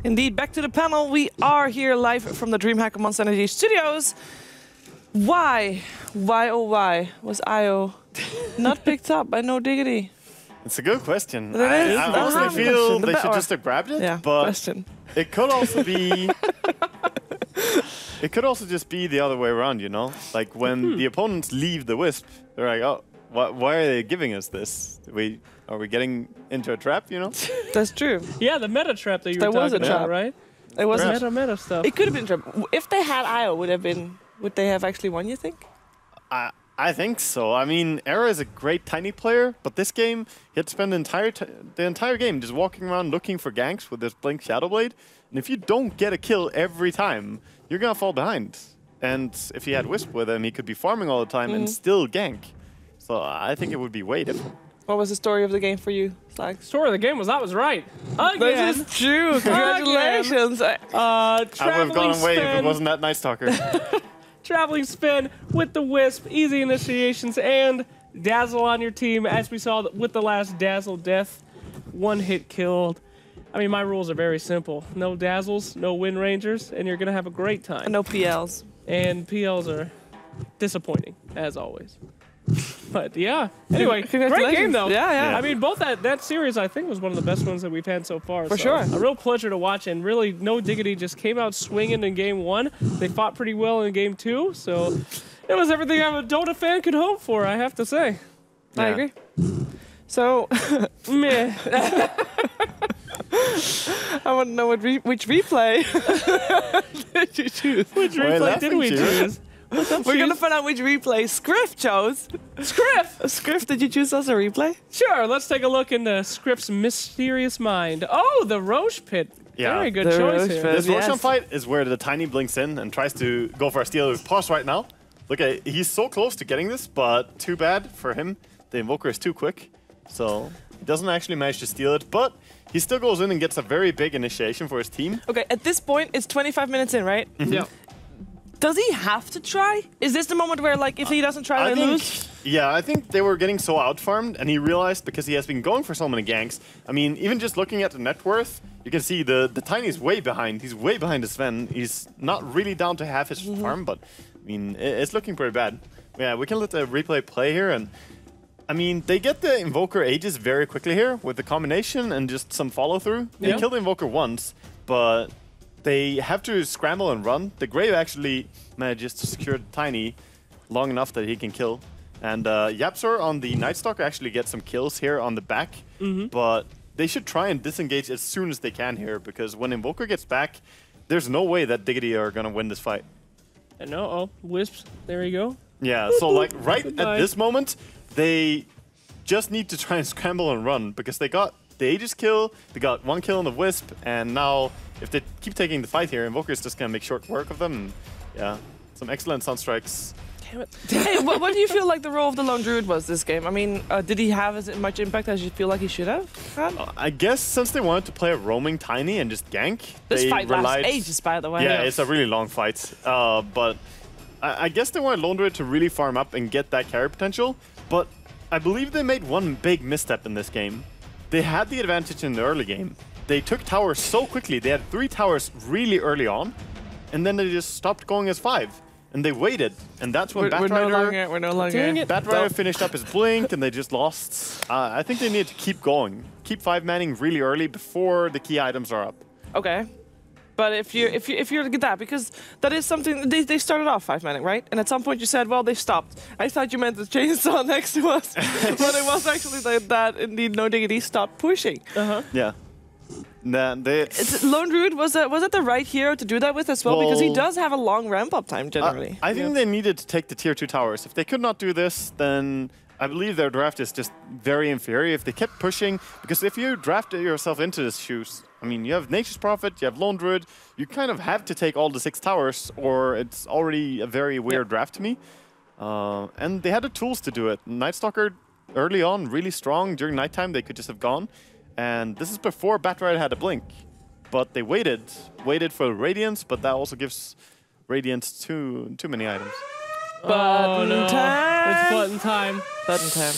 Indeed, back to the panel. We are here live from the DreamHack Monster Energy Studios. Why oh why was IO not picked up by No Diggity? It's a good question. I honestly feel they should just have grabbed it, yeah, but question. It could also be... It could also just be the other way around, you know? Like when the opponents leave the Wisp, they're like, oh, why are they giving us this? Are we getting into a trap, you know? That's true. Yeah, the meta trap that you were talking about, right? It was meta stuff. It could have been a trap. If they had IO, would they have actually won, you think? I think so. I mean, Era is a great tiny player, but this game, he had to spend the entire game just walking around looking for ganks with this Blink Shadow Blade. And if you don't get a kill every time, you're gonna fall behind. And if he had Wisp with him, he could be farming all the time and still gank. So I think it would be way different. What was the story of the game for you, Slag? Story of the game was I was right. Again. This is true. Congratulations. I would have gone away if it wasn't that Night Stalker. Traveling spin with the Wisp, easy initiations, and Dazzle on your team, as we saw with the last Dazzle death. One hit killed. I mean, my rules are very simple. No Dazzles, no Wind Rangers, and you're going to have a great time. And no PLs. And PLs are disappointing, as always. But yeah, anyway, great game though. Yeah. I mean, both that series I think was one of the best ones that we've had so far. For sure. A real pleasure to watch, and really No Diggity just came out swinging in game 1. They fought pretty well in game 2, so it was everything a Dota fan could hope for, I have to say. Yeah. I agree. So, meh. I want to know which replay did you choose? Which replay did we choose? We're going to find out which replay Scriff chose. Scriff, did you choose as a replay? Sure, let's take a look into Scriff's mysterious mind. Oh, the Roche Pit. Yeah. Very good choice here. This Roshan fight is where the Tiny blinks in and tries to go for a steal with pause right now. Look at he's so close to getting this, but too bad for him. The Invoker is too quick, so he doesn't actually manage to steal it, but he still goes in and gets a very big initiation for his team. Okay, at this point, it's 25 minutes in, right? Yeah. Does he have to try? Is this the moment where, like, if he doesn't try, they lose? Yeah, I think they were getting so out-farmed, and he realized because he has been going for so many ganks. I mean, even just looking at the net worth, you can see the Tiny is way behind. He's way behind his Sven. He's not really down to half his farm, but I mean, it's looking pretty bad. Yeah, we can let the replay play here, and I mean, they get the Invoker Aegis very quickly here with the combination and just some follow-through. They kill the Invoker once, but they have to scramble and run. The Grave actually manages to secure the Tiny long enough that he can kill. And Yapsor on the Night Stalker actually gets some kills here on the back, but they should try and disengage as soon as they can here, because when Invoker gets back, there's no way that Diggity are going to win this fight. And Wisps, there you go. Yeah, so like right at this moment, they just need to try and scramble and run, because they got the Aegis kill, they got one kill on the Wisp, and now if they keep taking the fight here, Invoker is just going to make short work of them. And, yeah, some excellent Sunstrikes. Damn it. Hey, what do you feel like the role of the Lone Druid was this game? I mean, did he have as much impact as you feel like he should have had? I guess since they wanted to play a roaming Tiny and just gank, this they fight relied... lasts ages, by the way. Yeah, it's a really long fight. But I guess they wanted Lone Druid to really farm up and get that carry potential. But I believe they made one big misstep in this game. They had the advantage in the early game. They took towers so quickly. They had 3 towers really early on, and then they just stopped going as 5. And they waited, and that's when Batrider... We're no longer... Batrider finished up his blink, and they just lost. I think they need to keep going. Keep 5-manning really early before the key items are up. Okay. But if you look at that, because that is something they started off 5-manning, right? And at some point you said, well, they stopped. I thought you meant the chainsaw next to us, but it was actually that indeed No Diggity stopped pushing. Yeah. Lone Druid was it the right hero to do that with as well? Because he does have a long ramp-up time generally. I think they needed to take the tier 2 towers. If they could not do this, then I believe their draft is just very inferior. If they kept pushing, because if you draft yourself into this shoes, I mean, you have Nature's Prophet, you have Lone Druid, you kind of have to take all the 6 towers, or it's already a very weird draft to me. And they had the tools to do it. Night Stalker early on, really strong. During nighttime, they could just have gone. And this is before Batrider had a blink. But they waited for Radiance, but that also gives Radiance too many items. Button time! It's button time. Button time.